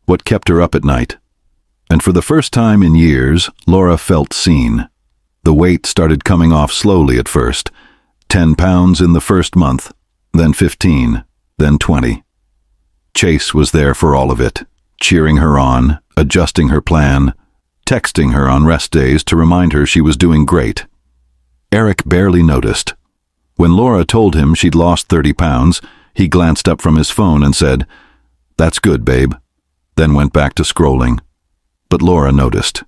what kept her up at night. And for the first time in years, Laura felt seen. The weight started coming off slowly at first. 10 pounds in the first month, then 15, then 20. Chase was there for all of it, cheering her on, adjusting her plan, texting her on rest days to remind her she was doing great. Eric barely noticed. When Laura told him she'd lost 30 pounds, he glanced up from his phone and said, "That's good, babe," then went back to scrolling. But Laura noticed.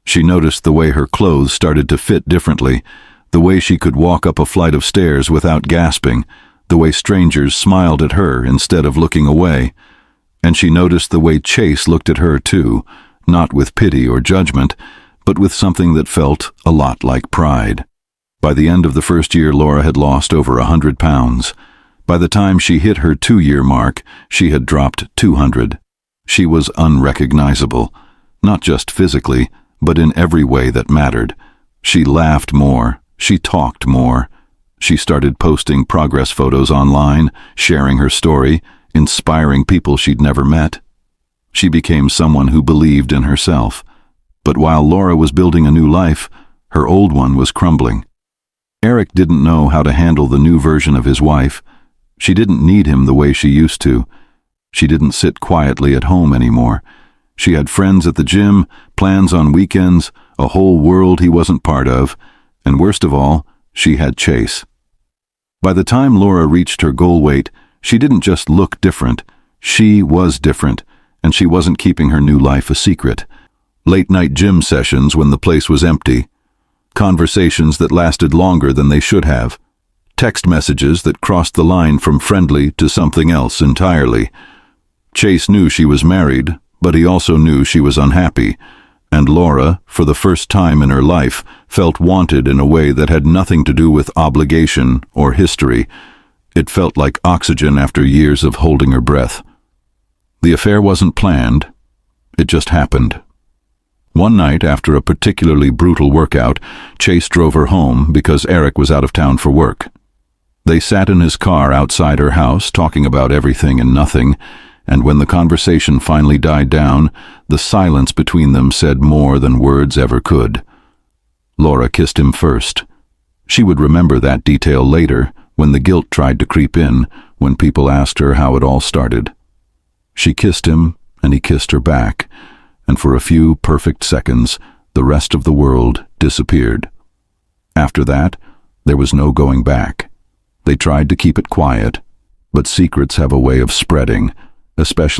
She noticed the way her clothes started to fit differently, the way she could walk up a flight of stairs without gasping, the way strangers smiled at her instead of looking away. And she noticed the way Chase looked at her too, not with pity or judgment, but with something that felt a lot like pride. By the end of the first year, Laura had lost over 100 pounds. By the time she hit her 2-year mark, she had dropped 200. She was unrecognizable, not just physically, but in every way that mattered. She laughed more, she talked more. She started posting progress photos online, sharing her story, inspiring people she'd never met. She became someone who believed in herself. But while Laura was building a new life, her old one was crumbling. Eric didn't know how to handle the new version of his wife. She didn't need him the way she used to. She didn't sit quietly at home anymore. She had friends at the gym, plans on weekends, a whole world he wasn't part of, and worst of all, she had Chase. By the time Laura reached her goal weight, she didn't just look different, she was different, and she wasn't keeping her new life a secret. Late-night gym sessions when the place was empty, conversations that lasted longer than they should have, text messages that crossed the line from friendly to something else entirely. Chase knew she was married, but he also knew she was unhappy, and Laura, for the first time in her life, felt wanted in a way that had nothing to do with obligation or history. It felt like oxygen after years of holding her breath. The affair wasn't planned, it just happened. One night, after a particularly brutal workout, Chase drove her home because Eric was out of town for work. They sat in his car outside her house, talking about everything and nothing, and when the conversation finally died down, the silence between them said more than words ever could. Laura kissed him first. She would remember that detail later, when the guilt tried to creep in, when people asked her how it all started. She kissed him, and he kissed her back, and for a few perfect seconds, the rest of the world disappeared. After that, there was no going back. They tried to keep it quiet, but secrets have a way of spreading, especially